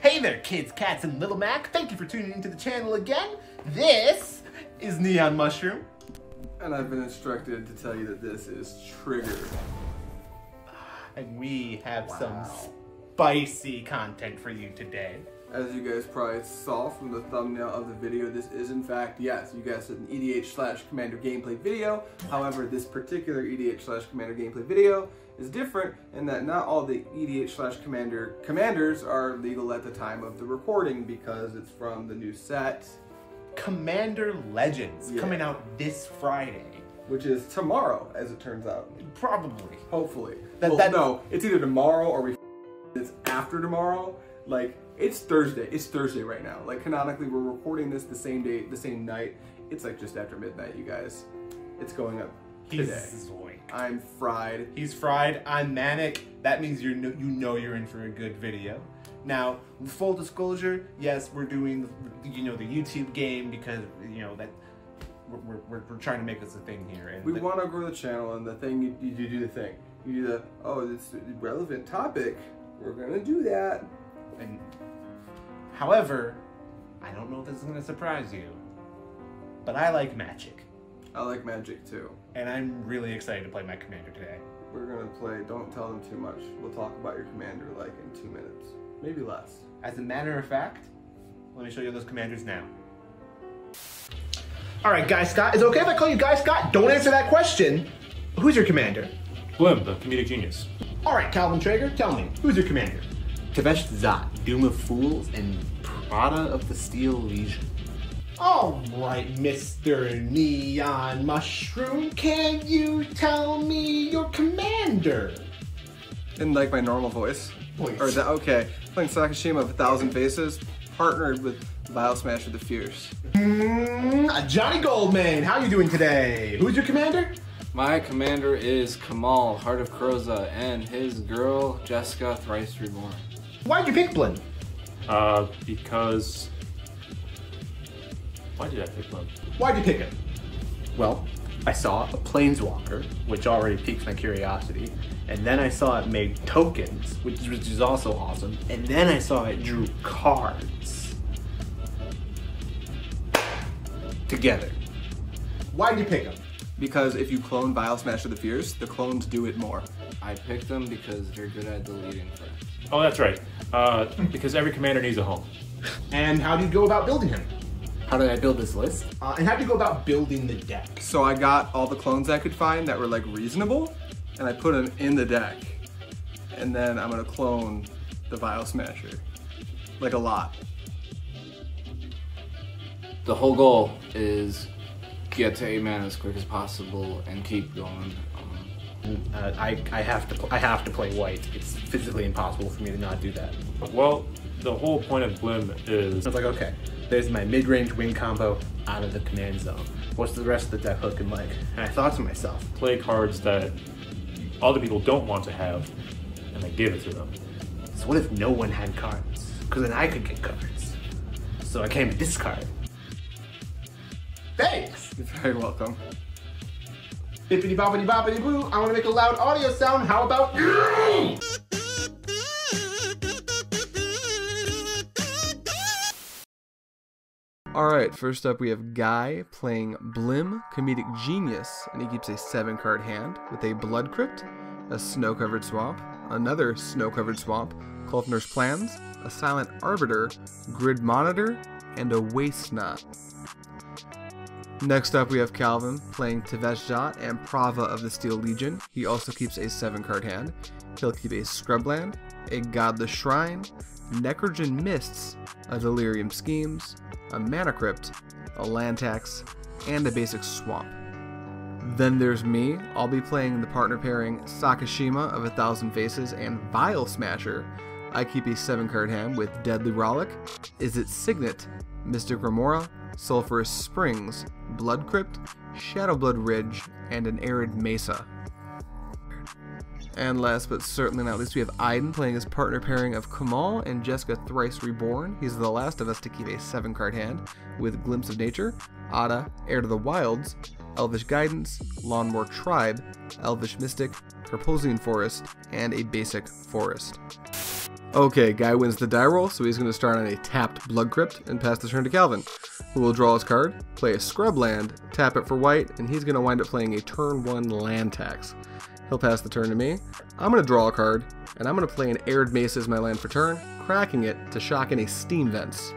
Hey there, kids, cats, and Little Mac. Thank you for tuning into the channel again. This is Neon Mushroom. And I've been instructed to tell you that this is Trigger. And we have some spicy content for you today. As you guys probably saw from the thumbnail of the video, this is in fact, yes, you guys said an EDH/Commander gameplay video. However, this particular EDH/Commander gameplay video is different in that not all the EDH/Commander commanders are legal at the time of the recording because it's from the new set. Commander Legends, coming out this Friday. Which is tomorrow, as it turns out. Probably. Hopefully. No, it's either tomorrow or it's after tomorrow. Like, it's Thursday. It's Thursday right now. Like, canonically, we're recording this the same day, the same night. It's like just after midnight, you guys. It's going up today. I'm fried. He's fried. I'm manic. That means you know you're in for a good video. Now, full disclosure, yes, we're doing the YouTube game because that we're trying to make this a thing here. And we want to grow the channel, and the thing you do the thing. You do it's a relevant topic. We're gonna do that. And however, I don't know if this is gonna surprise you, but I like Magic. I like Magic too. And I'm really excited to play my commander today. We're gonna play, don't tell them too much. We'll talk about your commander like in 2 minutes. Maybe less. As a matter of fact, let me show you those commanders now. Alright, Guy Scott, is it okay if I call you Guy Scott? Don't answer that question. Who's your commander? Blim, the comedic genius. Alright, Calvin Trager, tell me, who's your commander? Tevesh Szat, Doom of Fools, and Prava of the Steel Legion. Alright, Mr. Neon Mushroom, can you tell me your commander? In like my normal voice? Please. Or that, okay. Playing Sakashima of 1,000 Faces, partnered with Vial Smasher the Fierce. Johnny Goldman, how you doing today? Who's your commander? My commander is Kamahl, Heart of Krosa, and his girl, Jeska, Thrice Reborn. Why'd you pick Blim? Because... Why did I pick Blim? Why'd you pick him? Well, I saw a planeswalker, which already piques my curiosity, and then I saw it made tokens, which is also awesome, and then I saw it drew cards. Together. Why'd you pick him? Because if you clone Vial Smasher the Fierce, the clones do it more. I picked them because they're good at deleting friends. Oh, that's right. Because every commander needs a home. And how do you go about building him? How did I build this list? And how do you go about building the deck? So I got all the clones I could find that were like reasonable, and I put them in the deck. And then I'm gonna clone the Vial Smasher. Like a lot. The whole goal is get to 8 mana as quick as possible and keep going. I have to play white. It's physically impossible for me to not do that. Well, the whole point of Blim is... I was like, okay, there's my mid-range win combo out of the command zone. What's the rest of the deck looking like? And I thought to myself, play cards that other people don't want to have, and I give it to them. so what if no one had cards? Because then I could get cards. So I came to this card. Thanks! You're very welcome. Bippity boppity boppity boo, I want to make a loud audio sound. How about you? Alright, first up we have Guy playing Blim, Comedic Genius, and he keeps a 7-card hand with a Blood Crypt, a Snow-Covered Swamp, another Snow-Covered Swamp, Kulfner's Plans, a Silent Arbiter, Grid Monitor, and a Waste Knot. Next up we have Calvin playing Tevesh Szat and Prava of the Steel Legion. He also keeps a 7-card hand. He'll keep a Scrubland, a Godless Shrine, Necrogen Mists, a Delirium Skeins, a Mana Crypt, a Land Tax, and a basic Swamp. Then there's me. I'll be playing the partner pairing Sakashima of 1,000 Faces and Vial Smasher. I keep a 7-card hand with Deadly Rollick, Izzet Signet, Mystic Remora, Sulphurous Springs, Blood Crypt, Shadowblood Ridge, and an Arid Mesa. And last but certainly not least, we have Ajdin playing his partner pairing of Kamahl and Jeska Thrice Reborn. He's the last of us to keep a 7-card hand with Glimpse of Nature, Ada, Heir to the Wilds, Elvish Guidance, Lawnmower Tribe, Elvish Mystic, Carposian Forest, and a basic Forest. Okay, guy wins the die roll, so he's going to start on a tapped Blood Crypt and pass the turn to Calvin, who will draw his card, play a scrub land, tap it for white, and he's going to wind up playing a turn 1 land tax. He'll pass the turn to me. I'm going to draw a card, and I'm going to play an Arid Mace as my land for turn, cracking it to shock in a Steam Vents.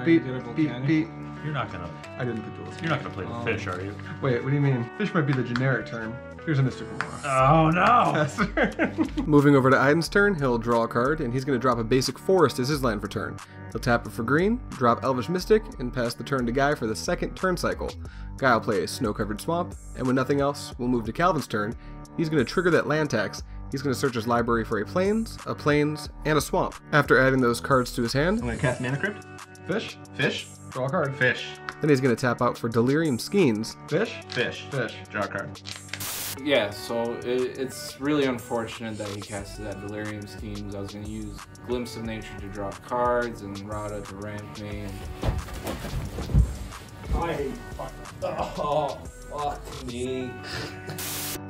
Beep, beep, beep. You're not gonna. I didn't put those. You're not gonna play the fish, are you? Wait, what do you mean? Fish might be the generic term. Here's a mystical Mora. Oh no! Moving over to Ajdin's turn, he'll draw a card, and he's going to drop a basic forest as his land for turn. He'll tap it for green, drop Elvish Mystic, and pass the turn to Guy for the second turn cycle. Guy will play a snow-covered swamp, and when nothing else, we'll move to Calvin's turn. He's going to trigger that land tax. He's going to search his library for a plains, and a swamp. After adding those cards to his hand, I'm going to cast Mana Crypt. Fish, Fish. draw a card. Fish. Then he's going to tap out for Delirium Skeins. Fish. Fish. Fish. Draw a card. Yeah, so it's really unfortunate that he casted that Delirium Schemes. I was going to use Glimpse of Nature to draw cards and Rada to ramp me. Oh, fuck me.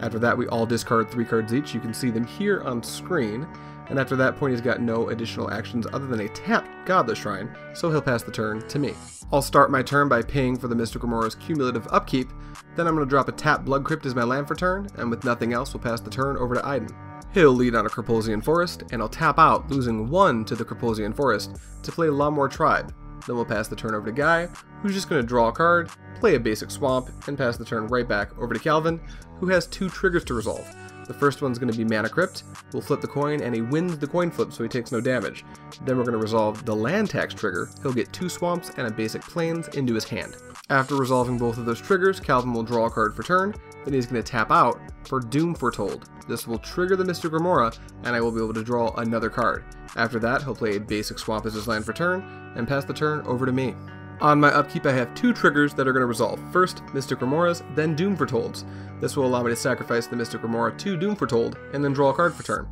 After that, we all discard 3 cards each. You can see them here on screen. And after that point, he's got no additional actions other than a tapped Godless Shrine, so he'll pass the turn to me. I'll start my turn by paying for the Mystical Mora's cumulative upkeep. Then I'm going to drop a tapped Blood Crypt as my land for turn, and with nothing else, we'll pass the turn over to Ajdin. He'll lead on a Kerposian Forest, and I'll tap out, losing 1 to the Kerposian Forest, to play Lamor Tribe. Then we'll pass the turn over to Guy, who's just going to draw a card, play a basic swamp, and pass the turn right back over to Calvin, who has 2 triggers to resolve. The first one's going to be Mana Crypt. We'll flip the coin, and he wins the coin flip, so he takes no damage. Then we're going to resolve the land tax trigger. He'll get 2 swamps and a basic plains into his hand. After resolving both of those triggers, Calvin will draw a card for turn. Then he's going to tap out for Doom Foretold. This will trigger the Mystical Mora, and I will be able to draw another card. After that, he'll play a basic swamp as his land for turn, and pass the turn over to me. On my upkeep, I have 2 triggers that are going to resolve. First, Mystic Remoras, then Doom Foretolds. This will allow me to sacrifice the Mystic Remora to Doom Foretold, and then draw a card for turn.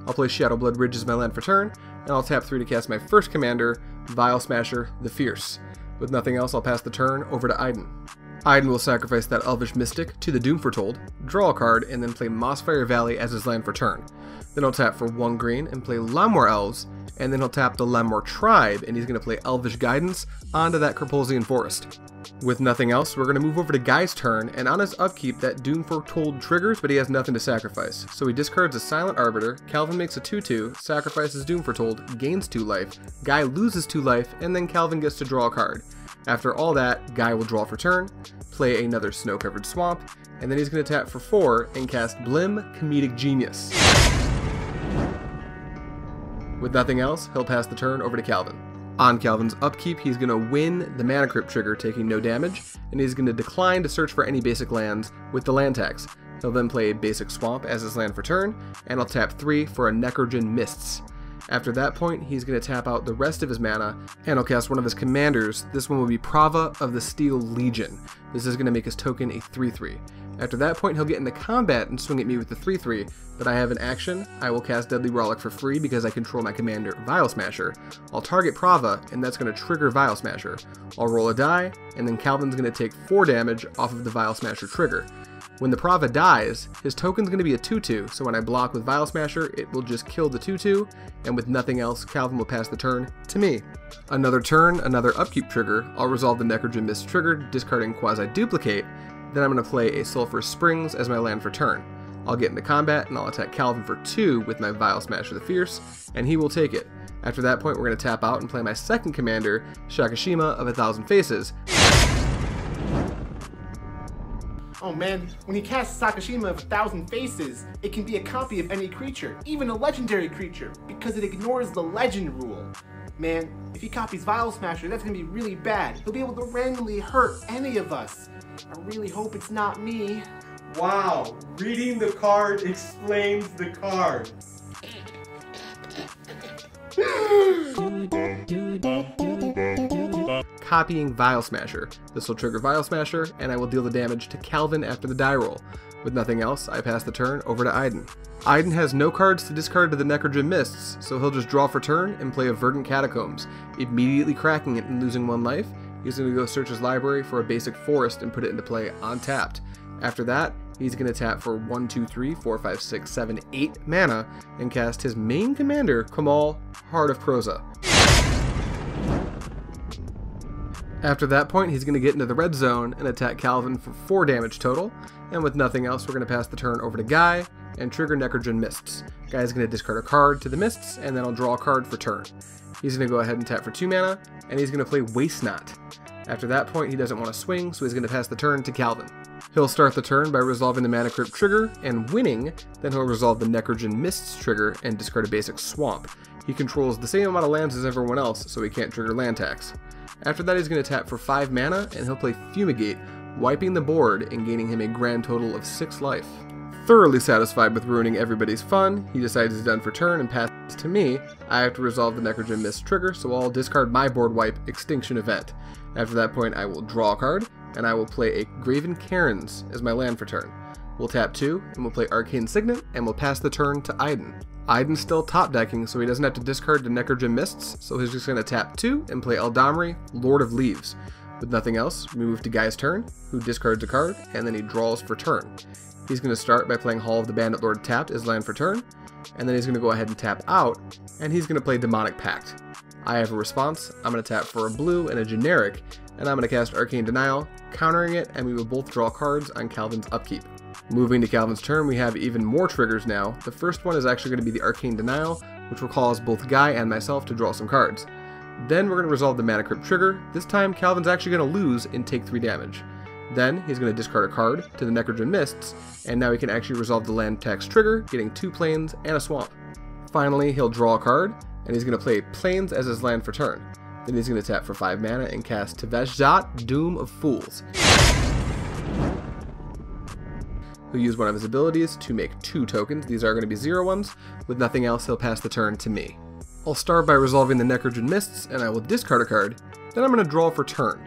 I'll play Shadowblood Ridge as my land for turn, and I'll tap 3 to cast my first commander, Vial Smasher, the Fierce. With nothing else, I'll pass the turn over to Ajdin. Ajdin will sacrifice that Elvish Mystic to the Doom Foretold, draw a card, and then play Mossfire Valley as his land for turn. Then he'll tap for 1 green and play Lamor Elves, and then he'll tap the Lamor Tribe, and he's going to play Elvish Guidance onto that Kerposian Forest. With nothing else, we're going to move over to Guy's turn, and on his upkeep, that Doom Foretold triggers, but he has nothing to sacrifice. So he discards a Silent Arbiter, Calvin makes a 2/2, sacrifices Doom Foretold, gains 2 life, Guy loses 2 life, and then Calvin gets to draw a card. After all that, Guy will draw for turn, play another Snow-Covered Swamp, and then he's going to tap for 4 and cast Blim, Comedic Genius. With nothing else, he'll pass the turn over to Calvin. On Calvin's upkeep, he's going to win the Mana Crypt trigger, taking no damage, and he's going to decline to search for any basic lands with the land tax. He'll then play a basic swamp as his land for turn, and I'll tap 3 for a Necrogen Mists. After that point, he's going to tap out the rest of his mana, and he'll cast one of his commanders. This one will be Prava of the Steel Legion. This is going to make his token a 3/3. After that point, he'll get into combat and swing at me with the 3/3, but I have an action. I will cast Deadly Rollick for free because I control my commander, Vial Smasher. I'll target Prava, and that's going to trigger Vial Smasher. I'll roll a die, and then Calvin's going to take 4 damage off of the Vial Smasher trigger. When the Prava dies, his token's going to be a 2/2, so when I block with Vial Smasher, it will just kill the 2/2, and with nothing else, Calvin will pass the turn to me. Another turn, another upkeep trigger. I'll resolve the Necrogen Mist trigger, discarding Quasi-Duplicate. Then I'm going to play a Sulphur Springs as my land for turn. I'll get into combat, and I'll attack Calvin for 2 with my Vial Smasher the Fierce, and he will take it. After that point, we're going to tap out and play my second commander, Sakashima of 1,000 Faces. Oh man, when he casts Sakashima of 1,000 Faces, it can be a copy of any creature, even a legendary creature, because it ignores the legend rule. Man, if he copies Vial Smasher, that's gonna be really bad. He'll be able to randomly hurt any of us. I really hope it's not me. Wow, reading the card explains the card. Copying Vial Smasher. This will trigger Vial Smasher, and I will deal the damage to Calvin after the die roll. With nothing else, I pass the turn over to Ajdin. Ajdin has no cards to discard to the Necrogen Mists, so he'll just draw for turn and play a Verdant Catacombs, immediately cracking it and losing 1 life. He's going to go search his library for a basic forest and put it into play untapped. After that, he's going to tap for 1, 2, 3, 4, 5, 6, 7, 8 mana and cast his main commander, Kamahl, Heart of Krosa. After that point, he's going to get into the red zone and attack Calvin for 4 damage total, and with nothing else, we're going to pass the turn over to Guy and trigger Necrogen Mists. Guy's going to discard a card to the Mists, and then I'll draw a card for turn. He's going to go ahead and tap for 2 mana, and he's going to play Waste Not. After that point, he doesn't want to swing, so he's going to pass the turn to Calvin. He'll start the turn by resolving the Mana Crypt trigger and winning, then he'll resolve the Necrogen Mists trigger and discard a basic Swamp. He controls the same amount of lands as everyone else, so he can't trigger land tax. After that, he's going to tap for 5 mana, and he'll play Fumigate, wiping the board and gaining him a grand total of 6 life. Thoroughly satisfied with ruining everybody's fun, he decides he's done for turn and passes to me. I have to resolve the Necrogen Mist trigger, so I'll discard my board wipe Extinction Event. After that point, I will draw a card, and I will play a Graven Cairns as my land for turn. We'll tap 2, and we'll play Arcane Signet, and we'll pass the turn to Ajdin. Ajdin's still top decking, so he doesn't have to discard the Necrogen Mists, so he's just going to tap 2 and play Eldamri, Lord of Leaves. With nothing else, we move to Guy's turn, who discards a card, and then he draws for turn. He's going to start by playing Hall of the Bandit Lord tapped as land for turn, and then he's going to go ahead and tap out, and he's going to play Demonic Pact. I have a response. I'm going to tap for a blue and a generic, and I'm going to cast Arcane Denial, countering it, and we will both draw cards on Calvin's upkeep. Moving to Calvin's turn, we have even more triggers now. The first one is actually going to be the Arcane Denial, which will cause both Guy and myself to draw some cards. Then we're going to resolve the Mana Crypt trigger. This time, Calvin's actually going to lose and take 3 damage. Then he's going to discard a card to the Necrogen Mists, and now he can actually resolve the land tax trigger, getting 2 plains and a swamp. Finally, he'll draw a card, and he's going to play plains as his land for turn. Then he's going to tap for 5 mana and cast Tevesh Szat, Doom of Fools. He'll use one of his abilities to make 2 tokens. These are going to be 0/1s. With nothing else, he'll pass the turn to me. I'll start by resolving the Necrogen Mists, and I will discard a card. Then I'm going to draw for turn.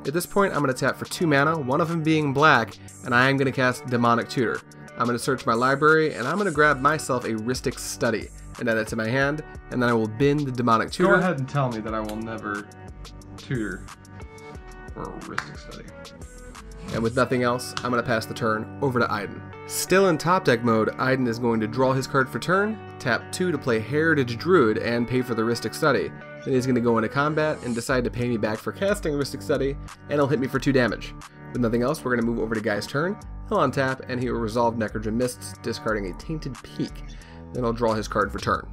At this point, I'm going to tap for 2 mana, one of them being black, and I am going to cast Demonic Tutor. I'm going to search my library, and I'm going to grab myself a Rhystic Study, and add it to my hand, and then I will bin the Demonic Tutor. Go ahead and tell me that I will never tutor for a Rhystic Study. And with nothing else, I'm going to pass the turn over to Ajdin. Still in top deck mode, Ajdin is going to draw his card for turn, tap 2 to play Heritage Druid and pay for the Rhystic Study. Then he's going to go into combat and decide to pay me back for casting Rhystic Study, and he'll hit me for 2 damage. With nothing else, we're going to move over to Guy's turn. He'll untap, and he will resolve Necrogen Mists, discarding a Tainted Peak. Then I'll draw his card for turn.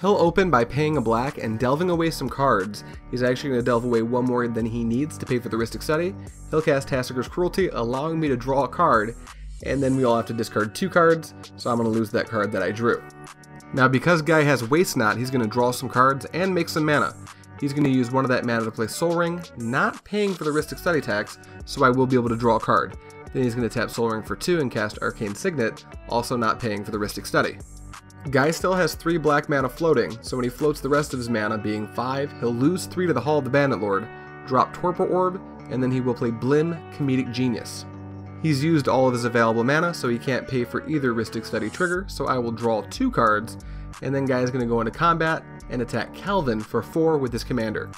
He'll open by paying a black and delving away some cards. He's actually going to delve away 1 more than he needs to pay for the Rhystic Study. He'll cast Tassiger's Cruelty, allowing me to draw a card, and then we all have to discard 2 cards, so I'm going to lose that card that I drew. Now because Guy has Waste Not, he's going to draw some cards and make some mana. He's going to use one of that mana to play Sol Ring, not paying for the Rhystic Study tax, so I will be able to draw a card. Then he's going to tap Sol Ring for 2 and cast Arcane Signet, also not paying for the Rhystic Study. Guy still has 3 black mana floating, so when he floats the rest of his mana, being 5, he'll lose 3 to the Hall of the Bandit Lord, drop Torpor Orb, and then he will play Blim, Comedic Genius. He's used all of his available mana, so he can't pay for either Rhystic Study trigger, so I will draw 2 cards, and then Guy's going to go into combat and attack Calvin for 4 with his commander.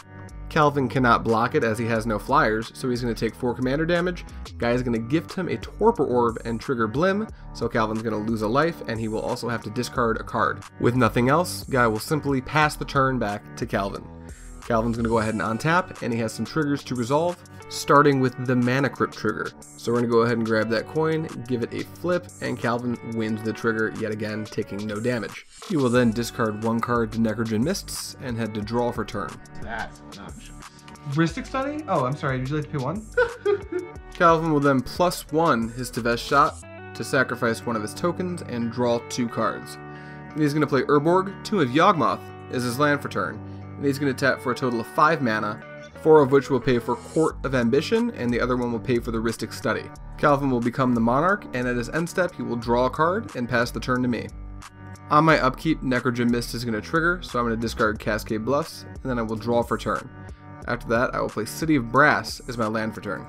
Calvin cannot block it as he has no flyers, so he's going to take 4 commander damage. Guy's going to gift him a Torpor Orb and trigger Blim, so Calvin's going to lose a life, and he will also have to discard a card. With nothing else, Guy will simply pass the turn back to Calvin. Calvin's going to go ahead and untap, and he has some triggers to resolve, starting with the Mana Crypt trigger. So we're going to go ahead and grab that coin, give it a flip, and Calvin wins the trigger yet again, taking no damage. He will then discard 1 card to Necrogen Mists, and head to draw for turn. That's obnoxious. Rhystic Study? Oh, I'm sorry, did you like to pay 1? Calvin will then +1 his Tevesh Szat to sacrifice 1 of his tokens and draw 2 cards. And he's going to play Urborg, Tomb of Yawgmoth as his land for turn, and he's going to tap for a total of 5 mana, 4 of which will pay for Court of Ambition, and the other one will pay for the Rhystic Study. Calvin will become the Monarch, and at his end step, he will draw a card and pass the turn to me. On my upkeep, Necrogen Mist is going to trigger, so I'm going to discard Cascade Bluffs, and then I will draw for turn. After that, I will play City of Brass as my land for turn.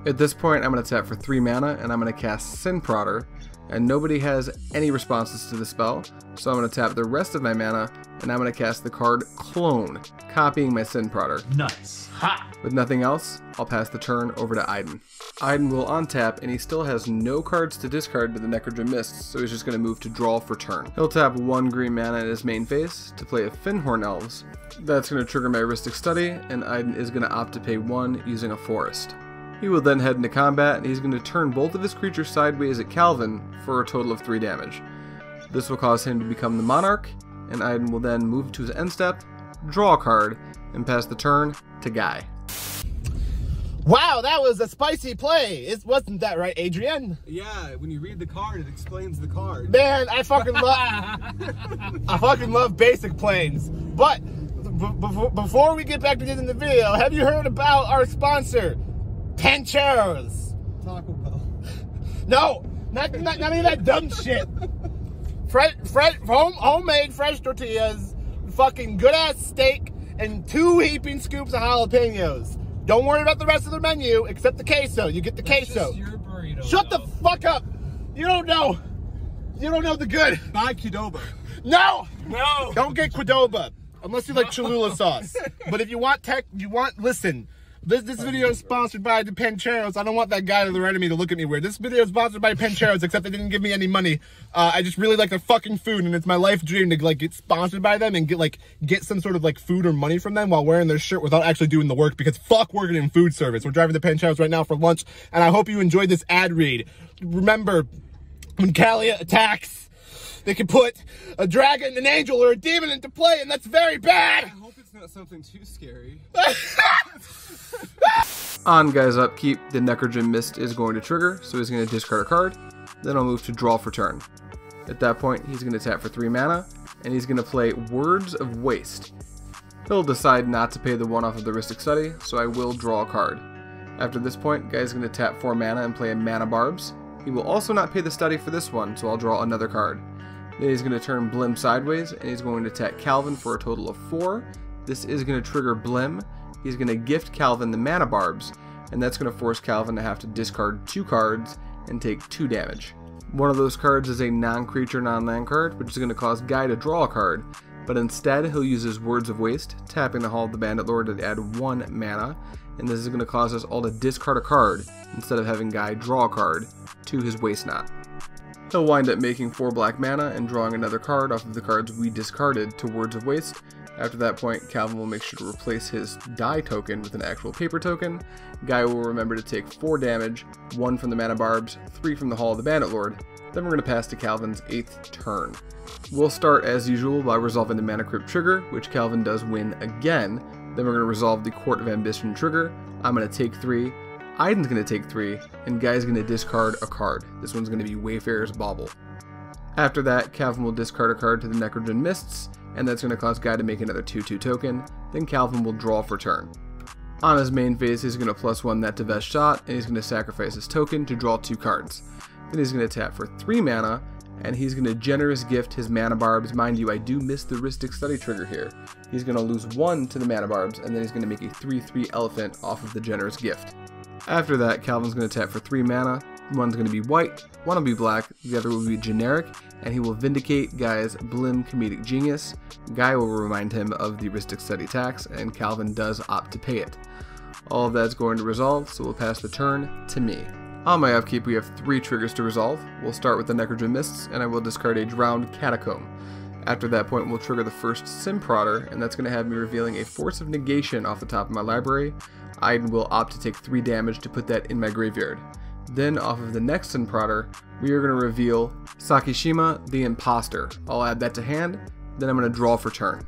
At this point, I'm going to tap for 3 mana, and I'm going to cast Sin Prodder, and nobody has any responses to the spell, so I'm going to tap the rest of my mana, and I'm going to cast the card Clone, copying my Sin Prodder. Nice. Ha! With nothing else, I'll pass the turn over to Ajdin. Ajdin will untap, and he still has no cards to discard to the Necrogen Mists, so he's just going to move to draw for turn. He'll tap 1 green mana in his main phase to play a Finhorn Elves. That's going to trigger my Heuristic Study, and Ajdin is going to opt to pay 1 using a Forest. He will then head into combat, and he's going to turn both of his creatures sideways at Calvin for a total of 3 damage. This will cause him to become the Monarch, and Ajdin will then move to his end step, draw a card, and pass the turn to Guy. Wow, that was a spicy play. Wasn't that right, Adrian? Yeah, when you read the card, it explains the card. Man, I fucking love basic planes. But before we get back to getting the video, have you heard about our sponsor, Pancheros? Taco Bell. No, not any of that dumb shit. Homemade fresh tortillas, fucking good ass steak, and 2 heaping scoops of jalapenos. Don't worry about the rest of the menu except the queso. You get the queso. Just your burrito. Shut the fuck up. You don't know. You don't know the good. Buy Qdoba. No. No. Don't get Qdoba unless you like Cholula sauce. But if you want listen. This video is sponsored by the Pancheros. I don't want that guy to the right of me to look at me weird. This video is sponsored by Pancheros, except they didn't give me any money. I just really like their fucking food, and it's my life dream to like get sponsored by them and get some sort of like food or money from them while wearing their shirt without actually doing the work, because fuck working in food service. We're driving to Pancheros right now for lunch, and I hope you enjoyed this ad read. Remember, when Kalia attacks, they can put a dragon, an angel, or a demon into play, and that's very bad. I hope it's not something too scary. On Guy's upkeep, the Necrogen Mist is going to trigger, so he's going to discard a card. Then I'll move to draw for turn. At that point, he's going to tap for 3 mana, and he's going to play Words of Waste. He'll decide not to pay the 1 off of the Heuristic Study, so I will draw a card. After this point, Guy's going to tap 4 mana and play a Mana Barbs. He will also not pay the study for this one, so I'll draw another card. Then he's going to turn Blim sideways, and he's going to tap Calvin for a total of 4. This is going to trigger Blim. He's going to gift Calvin the Mana Barbs, and that's going to force Calvin to have to discard 2 cards and take 2 damage. One of those cards is a non-creature, non-land card, which is going to cause Guy to draw a card, but instead he'll use his Words of Waste, tapping the Hall of the Bandit Lord to add 1 mana, and this is going to cause us all to discard a card instead of having Guy draw a card to his Waste Knot. He'll wind up making 4 black mana and drawing another card off of the cards we discarded to Words of Waste. After that point, Calvin will make sure to replace his die token with an actual paper token. Guy will remember to take 4 damage, 1 from the Mana Barbs, 3 from the Hall of the Bandit Lord. Then we're going to pass to Calvin's 8th turn. We'll start as usual by resolving the Mana Crypt trigger, which Calvin does win again. Then we're going to resolve the Court of Ambition trigger. I'm going to take 3. Ajdin's going to take 3, and Guy's going to discard a card. This one's going to be Wayfarer's Bauble. After that, Calvin will discard a card to the Necrogen Mists, and that's going to cause Guy to make another 2/2 token. Then Calvin will draw for turn. On his main phase, he's going to +1 that Tevesh Szat, and he's going to sacrifice his token to draw 2 cards. Then he's going to tap for 3 mana, and he's going to generous gift his Mana Barbs. Mind you, I do miss the Heuristic Study trigger here. He's going to lose 1 to the Mana Barbs, and then he's going to make a 3/3 elephant off of the generous gift. After that, Calvin's going to tap for 3 mana. One's going to be white, one will be black, the other will be generic, and he will vindicate Guy's Blim Comedic Genius. Guy will remind him of the Heuristic Study tax, and Calvin does opt to pay it. All of that's going to resolve, so we'll pass the turn to me. On my upkeep, we have 3 triggers to resolve. We'll start with the Necrogen Mists, and I will discard a Drowned Catacomb. After that point, we'll trigger the first Sin Prodder, and that's going to have me revealing a Force of Negation off the top of my library. Ajdin will opt to take 3 damage to put that in my graveyard. Then, off of the next Sin Prodder, we are going to reveal Sakashima the Imposter. I'll add that to hand, then I'm going to draw for turn.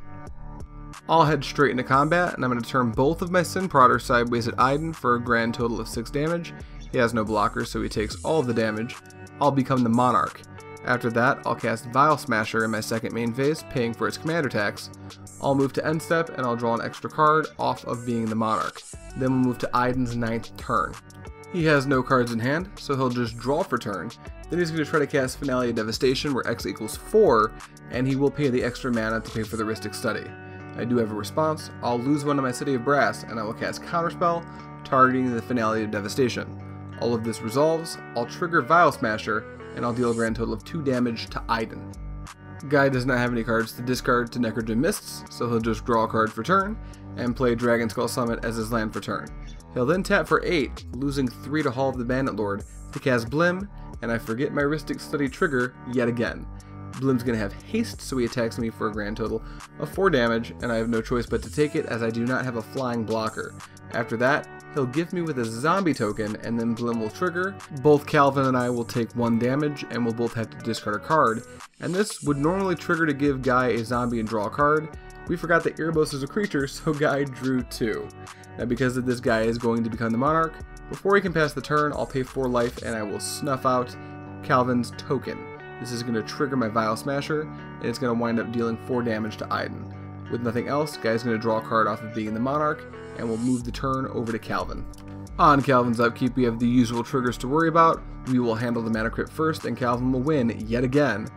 I'll head straight into combat, and I'm going to turn both of my Sin Prodders sideways at Ajdin for a grand total of 6 damage. He has no blockers, so he takes all of the damage. I'll become the Monarch. After that, I'll cast Vial Smasher in my second main phase, paying for its commander tax. I'll move to end step, and I'll draw an extra card off of being the Monarch. Then we'll move to Ajdin's 9th turn. He has no cards in hand, so he'll just draw for turn. Then he's going to try to cast Finale of Devastation, where X equals 4, and he will pay the extra mana to pay for the Heuristic Study. I do have a response. I'll lose 1 of my City of Brass, and I will cast Counterspell, targeting the Finale of Devastation. All of this resolves, I'll trigger Vial Smasher, and I'll deal a grand total of 2 damage to Ajdin. Guy does not have any cards to discard to Necrogen Mists, so he'll just draw a card for turn, and play Dragon Skull Summit as his land for turn. He'll then tap for 8, losing 3 to Hall of the Bandit Lord, to cast Blim, and I forget my Rhystic Study trigger yet again. Blim's going to have haste, so he attacks me for a grand total of 4 damage, and I have no choice but to take it as I do not have a flying blocker. After that, he'll gift me with a zombie token, and then Blim will trigger. Both Calvin and I will take 1 damage, and we'll both have to discard a card, and this would normally trigger to give Guy a zombie and draw a card. We forgot that Erebos is a creature, so Guy drew 2. Now because of this, Guy is going to become the Monarch. Before he can pass the turn, I'll pay 4 life, and I will snuff out Calvin's token. This is going to trigger my Vial Smasher, and it's going to wind up dealing 4 damage to Ajdin. With nothing else, Guy's going to draw a card off of being the Monarch, and we'll move the turn over to Calvin. On Calvin's upkeep, we have the usual triggers to worry about. We will handle the mana crypt first, and Calvin will win yet again.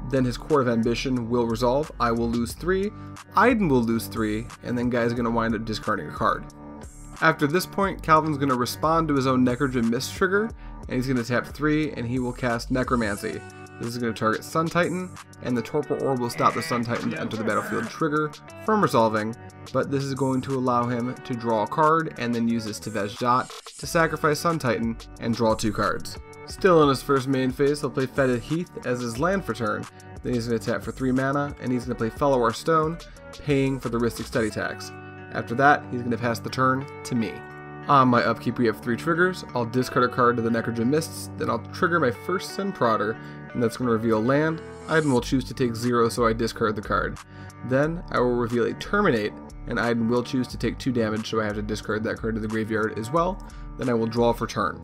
Then his Court of Ambition will resolve. I will lose 3, Ajdin will lose 3, and then Guy's going to wind up discarding a card. After this point, Calvin's going to respond to his own Necrogen Mist trigger, and he's going to tap 3, and he will cast Necromancy. This is going to target Sun Titan, and the Torpor Orb will stop the Sun Titan to enter the battlefield trigger from resolving, but this is going to allow him to draw a card and then use his Tevesh Szat to sacrifice Sun Titan and draw 2 cards. Still in his first main phase, he'll play Fetid Heath as his land for turn, then he's going to tap for 3 mana, and he's going to play Fellowar Stone, paying for the Rhystic Study tax. After that, he's going to pass the turn to me. On my upkeep, we have 3 triggers. I'll discard a card to the Necrogen Mists, then I'll trigger my first Sin Prodder, and that's going to reveal land. Ajdin will choose to take 0, so I discard the card. Then I will reveal a Terminate, and Ajdin will choose to take 2 damage, so I have to discard that card to the graveyard as well. Then I will draw for turn.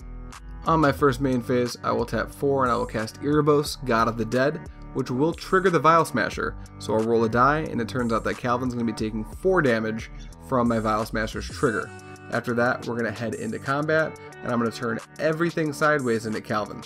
On my first main phase, I will tap 4, and I will cast Erebos, God of the Dead, which will trigger the Vial Smasher. So I'll roll a die, and it turns out that Calvin's going to be taking 4 damage from my Vial Smasher's trigger. After that, we're going to head into combat, and I'm going to turn everything sideways into Calvin.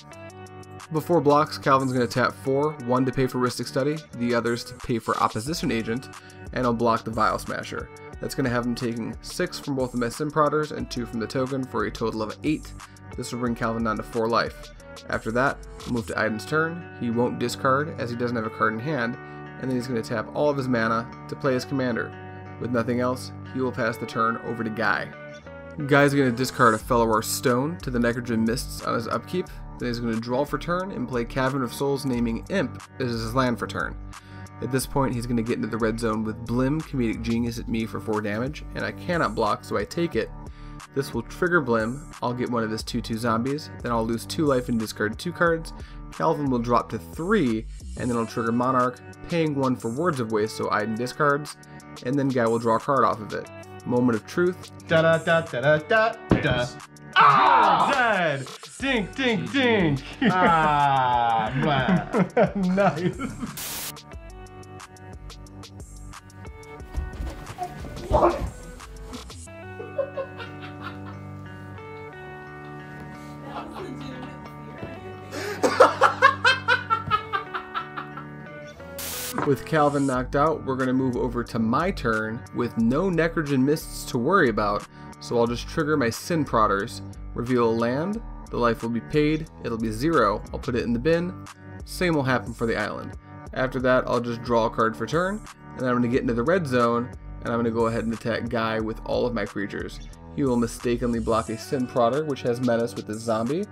Before blocks, Calvin's going to tap 4, 1 to pay for Rhystic Study, the others to pay for Opposition Agent, and I'll block the Vial Smasher. That's going to have him taking 6 from both of my Sin Prodders and 2 from the token for a total of 8. This will bring Calvin down to 4 life. After that, we'll move to Ajdin's turn. He won't discard as he doesn't have a card in hand, and then he's going to tap all of his mana to play his commander. With nothing else, he will pass the turn over to Guy. Guy's going to discard a Fellowar Stone to the Necrogen Mists on his upkeep. Then he's going to draw for turn and play Cavern of Souls, naming Imp as his land for turn. At this point, he's going to get into the red zone with Blim, Comedic Genius at me for 4 damage, and I cannot block, so I take it. This will trigger Blim. I'll get one of his 2/2 zombies, then I'll lose 2 life and discard 2 cards. Calvin will drop to 3, and then I'll trigger Monarch, paying 1 for Words of Waste so Ajdin discards, and then Guy will draw a card off of it. Moment of Truth. Da da da da da da da. Ah! Dead! Dink, dink, dink! Ah! Nice! With Calvin knocked out, we're going to move over to my turn with no Necrogen Mists to worry about, so I'll just trigger my Sin Prodders, reveal a land, the life will be paid, it'll be 0, I'll put it in the bin, same will happen for the island. After that, I'll just draw a card for turn, and then I'm going to get into the red zone, and I'm going to go ahead and attack Guy with all of my creatures. He will mistakenly block a Sin Prodder, which has Menace with the zombie.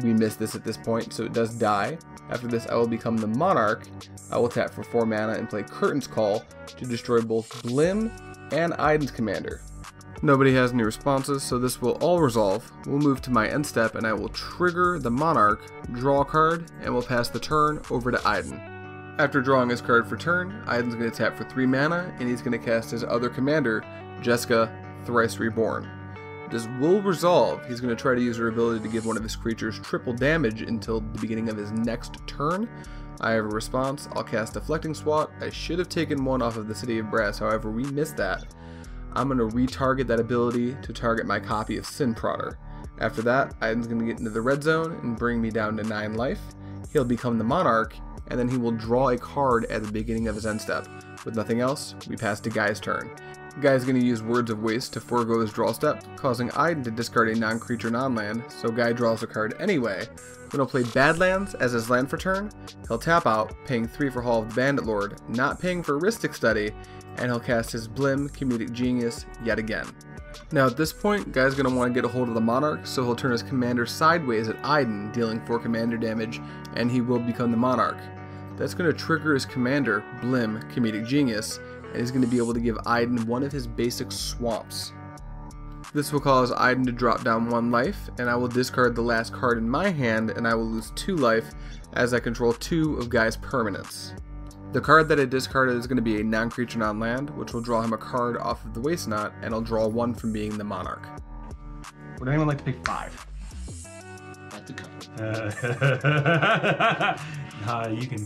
We missed this at this point, so it does die. After this, I will become the Monarch. I will tap for 4 mana and play Curtain's Call to destroy both Blim and Ajdin's commander. Nobody has any responses, so this will all resolve. We'll move to my end step, and I will trigger the Monarch, draw a card, and we'll pass the turn over to Ajdin. After drawing his card for turn, Ajdin's going to tap for 3 mana, and he's going to cast his other commander, Jeska, Thrice Reborn. This will resolve. He's going to try to use her ability to give one of his creatures triple damage until the beginning of his next turn. I have a response. I'll cast Deflecting Swat. I should have taken 1 off of the City of Brass, however we missed that. I'm going to retarget that ability to target my copy of Sin Prodder. After that, Ajdin's going to get into the red zone and bring me down to 9 life. He'll become the Monarch, and then he will draw a card at the beginning of his end step. With nothing else, we pass to Guy's turn. Guy's going to use Words of Waste to forego his draw step, causing Ajdin to discard a non-creature non-land, so Guy draws a card anyway. Then he'll play Badlands as his land for turn, he'll tap out, paying 3 for Hall of the Bandit Lord, not paying for Rhystic Study, and he'll cast his Blim, Comedic Genius, yet again. Now at this point, Guy's going to want to get a hold of the Monarch, so he'll turn his commander sideways at Ajdin, dealing 4 commander damage, and he will become the Monarch. That's going to trigger his commander, Blim, Comedic Genius, and he's going to be able to give Ajdin one of his basic swamps. This will cause Ajdin to drop down 1 life, and I will discard the last card in my hand, and I will lose 2 life as I control 2 of Guy's permanents. The card that I discarded is going to be a non-creature non-land, which will draw him a card off of the Waste Knot, and I'll draw 1 from being the Monarch. Would anyone like to pay 5? That's a cut. Nah, you can.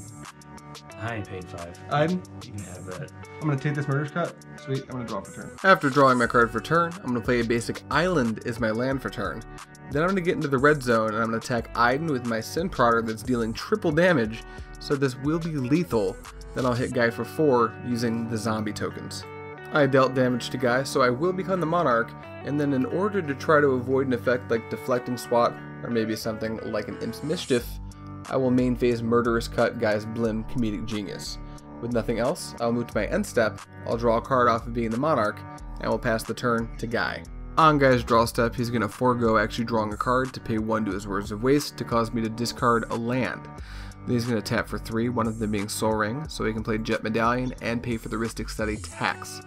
I ain't paying 5. Ajdin? You can have that. I'm going to take this Murder's Cut. Sweet, I'm going to draw for turn. After drawing my card for turn, I'm going to play a basic Island as my land for turn. Then I'm going to get into the red zone, and I'm going to attack Ajdin with my Sin Prodder that's dealing triple damage, so this will be lethal. Then I'll hit Guy for 4 using the zombie tokens. I dealt damage to Guy, so I will become the Monarch, and then in order to try to avoid an effect like Deflecting Swat, or maybe something like an Imp's Mischief, I will main phase Murderous Cut Guy's Blim, Comedic Genius. With nothing else, I'll move to my end step, I'll draw a card off of being the Monarch, and will pass the turn to Guy. On Guy's draw step, he's going to forego actually drawing a card to pay 1 to his Words of Waste to cause me to discard a land. Then he's going to tap for 3, one of them being Soul Ring, so he can play Jet Medallion and pay for the Rhystic Study tax.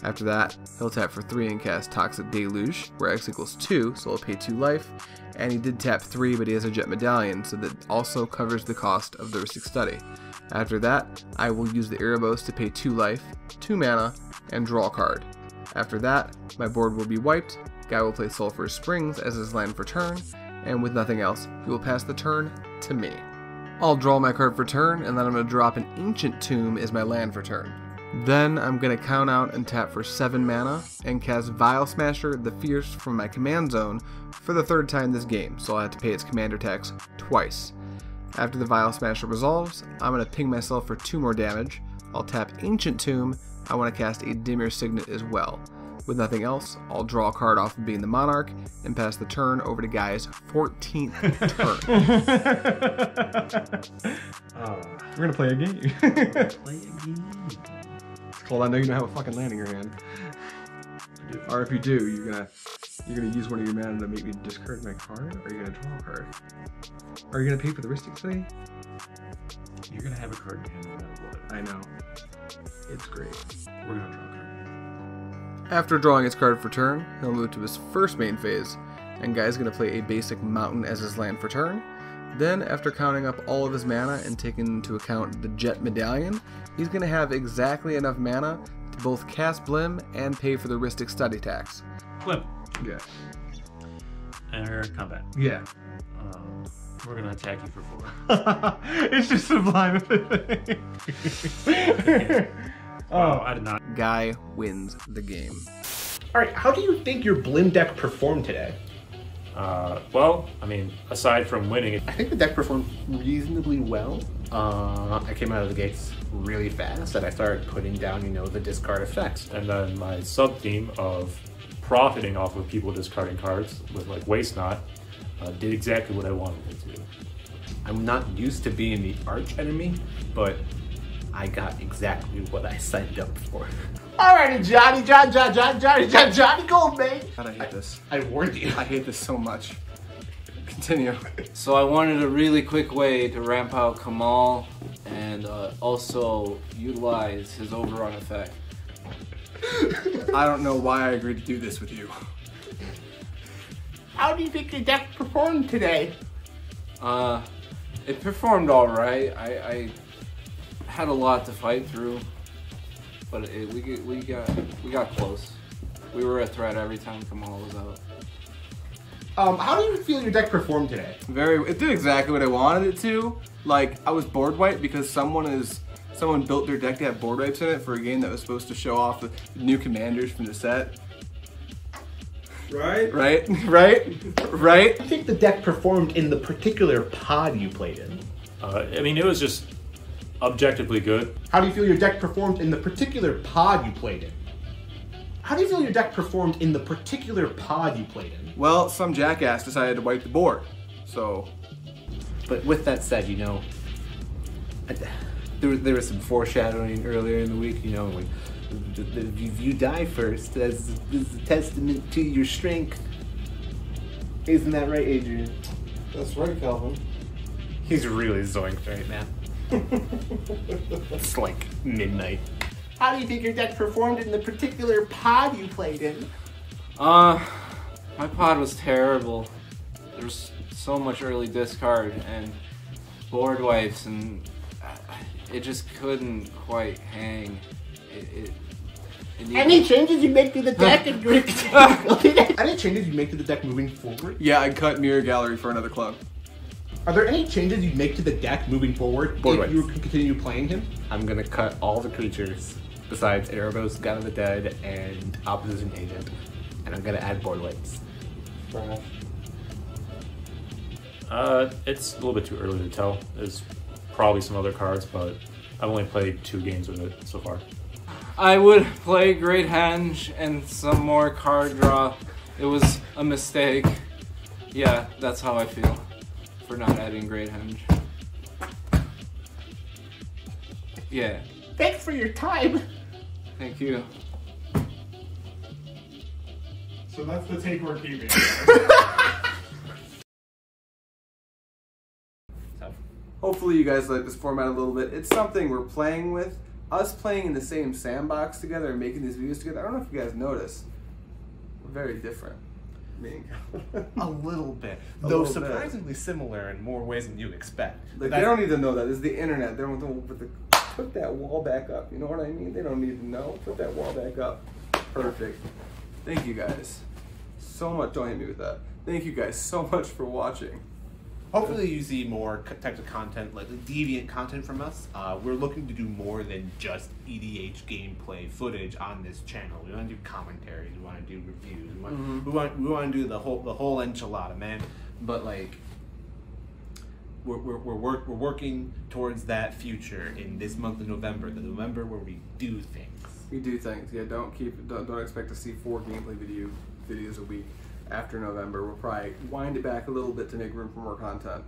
After that, he'll tap for 3 and cast Toxic Deluge, where X equals 2, so he'll pay 2 life. And he did tap 3, but he has a Jet Medallion, so that also covers the cost of the Rhystic Study. After that, I will use the Erebos to pay 2 life, 2 mana, and draw a card. After that, my board will be wiped, Guy will play Sulphurous Springs as his land for turn, and with nothing else, he will pass the turn to me. I'll draw my card for turn, and then I'm going to drop an Ancient Tomb as my land for turn. Then I'm going to count out and tap for 7 mana, and cast Vial Smasher the Fierce from my command zone for the 3rd time this game, so I'll have to pay its commander tax twice. After the Vial Smasher resolves, I'm going to ping myself for 2 more damage, I'll tap Ancient Tomb, I want to cast a Dimir Signet as well. With nothing else, I'll draw a card off of being the Monarch, and pass the turn over to Guy's 14th turn. We're going to play a game. Play a game. It's called I Know You Don't Have a Fucking Land in Your Hand. Or if you do, you're gonna use one of your mana to make me discard my card, or you're gonna draw a card. Are you gonna pay for the Rhystic Study? You're gonna have a card in your hand no matter what. I know. It's great. We're gonna draw a card. After drawing his card for turn, he'll move to his first main phase, and Guy's going to play a basic Mountain as his land for turn. Then, after counting up all of his mana and taking into account the Jet Medallion, he's going to have exactly enough mana to both cast Blim and pay for the Rhystic Study tax. Blim. Yeah. Enter combat. Yeah. We're gonna attack you for 4. It's just sublime. Oh, I did not. Guy wins the game. Alright, how do you think your Blim deck performed today? Well, I mean, aside from winning, I think the deck performed reasonably well. I came out of the gates really fast and I started putting down, you know, the discard effects. and then my sub theme of profiting off of people discarding cards with like Waste Knot did exactly what I wanted it to. I'm not used to being the arch enemy, but I got exactly what I signed up for. Alrighty, Johnny Goldman. God, I hate this. I warned you. I hate this so much. Continue. So I wanted a really quick way to ramp out Kamahl and also utilize his overrun effect. I don't know why I agreed to do this with you. How do you think your deck performed today? It performed alright. I had a lot to fight through, but we got close. We were a threat every time Kamahl was out. How do you feel your deck performed today? It did exactly what I wanted it to. Like, I was board wiped because someone built their deck to have board wipes in it for a game that was supposed to show off the new commanders from the set. Right? Right? I think the deck performed in the particular pod you played in. I mean, it was just objectively good. How do you feel your deck performed in the particular pod you played in? How do you feel your deck performed in the particular pod you played in? Well, some jackass decided to wipe the board, so... But with that said, you know, there was some foreshadowing earlier in the week, you know, like, if you die first, that's a testament to your strength. Isn't that right, Adrian? That's right, Calvin. He's really zoinked right now. It's like midnight. How do you think your deck performed in the particular pod you played in? My pod was terrible. There's so much early discard and board wipes, and it just couldn't quite hang. Any changes you make to the deck? Any changes you make to the deck moving forward? Yeah, I cut Mirror Gallery for another club. Are there any changes you'd make to the deck moving forward Board if wipes. you continue playing him? I'm gonna cut all the creatures besides Erebos, God of the Dead, and Opposition Agent, and I'm gonna add board wipes. Trash. It's a little bit too early to tell. There's probably some other cards, but I've only played 2 games with it so far. I would play Great Henge and some more card draw. It was a mistake. Yeah, that's how I feel for not adding Great Henge. Yeah, Thanks for your time. thank you. So that's the take we're keeping. Hopefully you guys like this format a little bit. It's something we're playing with. Us playing in the same sandbox together and making these videos together, I don't know if you guys notice, we're very different. Me and A little bit, A though little bit. surprisingly similar in more ways than you expect. Like, they don't need to know that. This is the internet. They don't put that wall back up. You know what I mean? They don't need to know. Put that wall back up. Perfect. Thank you guys so much. Don't hit me with that. Thank you guys so much for watching. Hopefully you see more types of content, like the deviant content from us. We're looking to do more than just EDH gameplay footage on this channel. We want to do commentaries. We want to do reviews. We want to do the whole enchilada, man. But like, we're working towards that future in this month of November, the November where we do things. We do things. Yeah, don't expect to see 4 gameplay videos a week. After November, we'll probably wind it back a little bit to make room for more content.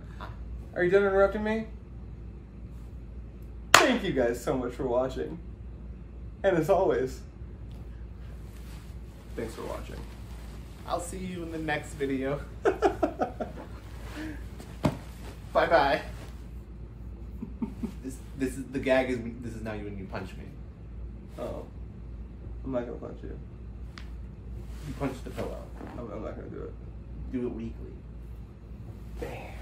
Are you done interrupting me? Thank you guys so much for watching. And as always, thanks for watching. I'll see you in the next video. Bye-bye. This is the gag is this is now you when you punch me. Oh. I'm not gonna punch you. You punch the pillow. I'm not gonna do it. Do it weekly. Bam.